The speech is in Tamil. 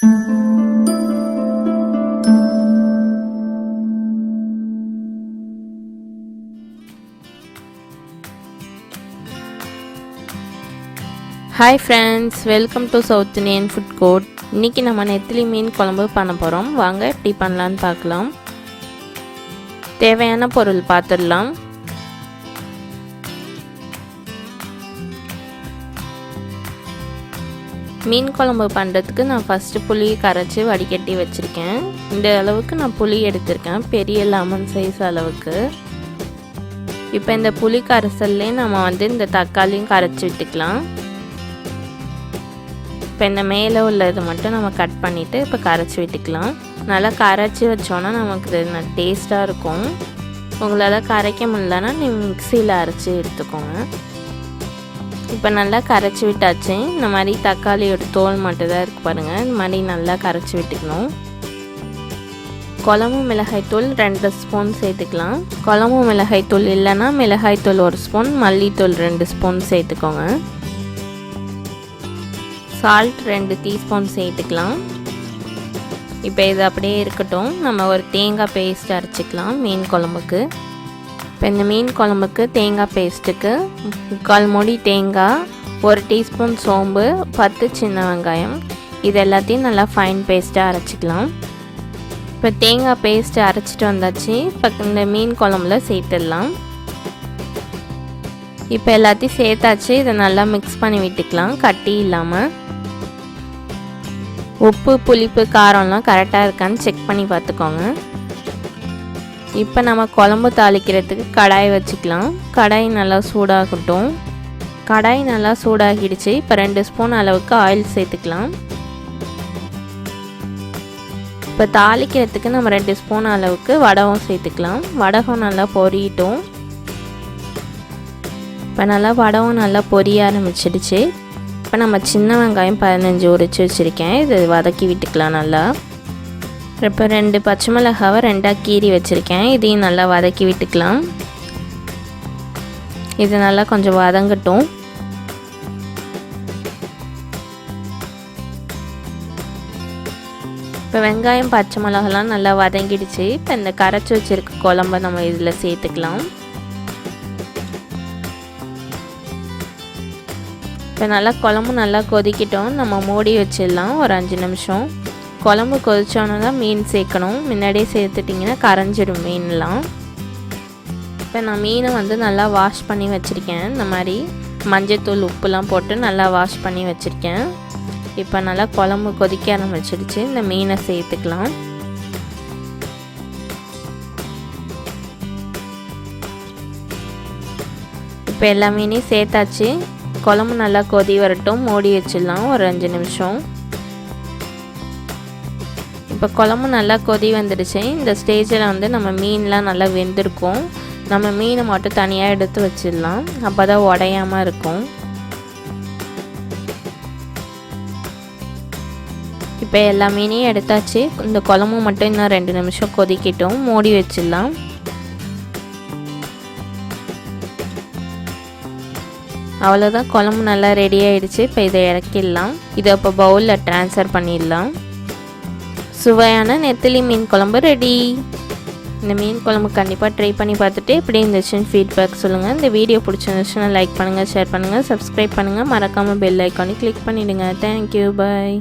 Hi friends, welcome to South Indian Food Court. இன்னைக்கு நம்ம நெத்திலி மீன் குழம்பு பண்ண போறோம். வாங்க எப்படி பண்ணலாம்னு பார்க்கலாம். தேவையான பொருள் பார்த்துடலாம். மீன் குழம்பு பண்ணுறதுக்கு நான் ஃபர்ஸ்ட் புளி கரைச்சி வடிகட்டி வச்சிருக்கேன். இந்த அளவுக்கு நான் புளி எடுத்திருக்கேன், பெரிய லெமன் சைஸ் அளவுக்கு. இப்போ இந்த புளி கரைசல்லே நம்ம இந்த தக்காளியும் கரைச்சி விட்டுக்கலாம். இப்போ இந்த மேலே உள்ளது மட்டும் நம்ம கட் பண்ணிவிட்டு இப்போ கரைச்சி விட்டுக்கலாம். நல்லா கரைச்சி வச்சோன்னா நமக்கு இது டேஸ்ட்டாக இருக்கும். உங்களால் கரைக்க முடியலன்னா நீங்கள் மிக்சியில் அரைச்சி எடுத்துக்கோங்க. இப்போ நல்லா கரைச்சி விட்டாச்சு. இந்த மாதிரி தக்காளியோட தோல் மட்டும் தான் இருக்குது பாருங்கள். இந்த மாதிரி நல்லா கரைச்சி விட்டுக்கணும். குழம்பு மிளகாய்த்தூள் 2 ஸ்பூன் சேர்த்துக்கலாம். குழம்பு மிளகாய்த்தூள் இல்லைன்னா மிளகாய்த்தூள் 1 ஸ்பூன், மல்லித்தூள் 2 ஸ்பூன் சேர்த்துக்கோங்க. சால்ட் 2 டீஸ்பூன் சேர்த்துக்கலாம். இப்போ இது அப்படியே இருக்கட்டும். நம்ம ஒரு தேங்காய் பேஸ்ட் அரைச்சிக்கலாம் மீன் குழம்புக்கு. இப்போ இந்த மீன் குழம்புக்கு தேங்காய் பேஸ்ட்டுக்கு 3/4 மூடி தேங்காய், 1 டீஸ்பூன் சோம்பு, 10 சின்ன வெங்காயம், இது எல்லாத்தையும் நல்லா ஃபைன் பேஸ்ட்டாக அரைச்சிக்கலாம். இப்போ தேங்காய் பேஸ்ட்டு அரைச்சிட்டு வந்தாச்சு. இப்போ இந்த மீன் குழம்புல சேர்த்துடலாம். இப்போ எல்லாத்தையும் சேர்த்தாச்சு. இதை நல்லா மிக்ஸ் பண்ணி விட்டுக்கலாம் கட்டி இல்லாமல். உப்பு, புளிப்பு, காரம்லாம் கரெக்டாக இருக்கான்னு செக் பண்ணி பார்த்துக்கோங்க. இப்போ நம்ம குழம்பு தாளிக்கிறதுக்கு கடாய் வச்சுக்கலாம். கடாய் நல்லா சூடாகட்டும். கடாய் நல்லா சூடாகிடுச்சு. இப்போ 2 ஸ்பூன் அளவுக்கு ஆயில் சேர்த்துக்கலாம். இப்போ தாளிக்கிறதுக்கு நம்ம 2 ஸ்பூன் அளவுக்கு வடகம் சேர்த்துக்கலாம். வடகம் நல்லா பொரியட்டும். இப்போ நல்லா வடகம் நல்லா பொரிய ஆரம்பிச்சிடுச்சு. இப்போ நம்ம சின்ன வெங்காயம் 15 உரித்து வச்சுருக்கேன். இது வதக்கி விட்டுக்கலாம் நல்லா. இப்போ 2 பச்சை மிளகாவை 2ஆக கீறி வச்சுருக்கேன். இதையும் நல்லா வதக்கி விட்டுக்கலாம். இது நல்லா கொஞ்சம் வதங்கட்டும். இப்போ வெங்காயம் பச்சை மிளகாலாம் நல்லா வதங்கிடுச்சு. இப்போ இந்த கரைச்சி வச்சுருக்க குழம்ப நம்ம இதில் சேர்த்துக்கலாம். இப்போ நல்லா குழம்பு நல்லா கொதிக்கிட்டோம். நம்ம மூடி வச்சிடலாம் ஒரு 5 நிமிஷம். குழம்பு கொதிச்சோன்னு தான் மீன் சேர்க்கணும். முன்னாடியே சேர்த்துட்டிங்கன்னா கரைஞ்சிடும் மீன்லாம். இப்போ நான் மீனை நல்லா வாஷ் பண்ணி வச்சுருக்கேன். இந்த மாதிரி மஞ்சத்தூள் உப்புலாம் போட்டு நல்லா வாஷ் பண்ணி வச்சுருக்கேன். இப்போ நல்லா குழம்பு கொதிக்க ஆரம்பிச்சிடுச்சு. இந்த மீனை சேர்த்துக்கலாம். இப்போ எல்லா மீனையும் சேர்த்தாச்சு. குழம்பு நல்லா கொதி வரட்டும். மூடி வச்சிடலாம் ஒரு 5 நிமிஷம். இப்போ குழம்பு நல்லா கொதி வந்துடுச்சு. இந்த ஸ்டேஜில் நம்ம மீன்லாம் நல்லா வெந்திருக்கும். நம்ம மீனை மட்டும் தனியாக எடுத்து வச்சிடலாம். அப்போ தான் உடையாமல் இருக்கும். இப்போ எல்லா மீனையும் எடுத்தாச்சு. இந்த குழம்பு மட்டும் இன்னும் 2 நிமிஷம் கொதிக்கிட்டோம். மூடி வச்சிடலாம். அவ்வளோதான், குழம்பு நல்லா ரெடி ஆகிடுச்சு. இப்போ இதை இறக்கிடலாம். இதை இப்போ பவுலில் ட்ரான்ஸ்ஃபர் பண்ணிடலாம். சுவையான நெத்திலி மீன் குழம்பு ரெடி. இந்த மீன் குழம்பு கண்டிப்பாக ட்ரை பண்ணி பார்த்துட்டு எப்படி இருந்துச்சுன்னு ஃபீட்பேக் சொல்லுங்கள். இந்த வீடியோ பிடிச்சிருந்துச்சுன்னா லைக் பண்ணுங்கள், ஷேர் பண்ணுங்கள், சப்ஸ்கிரைப் பண்ணுங்கள். மறக்காமல் பெல் ஐக்கானை கிளிக் பண்ணிவிடுங்க. தேங்க்யூ, பாய்.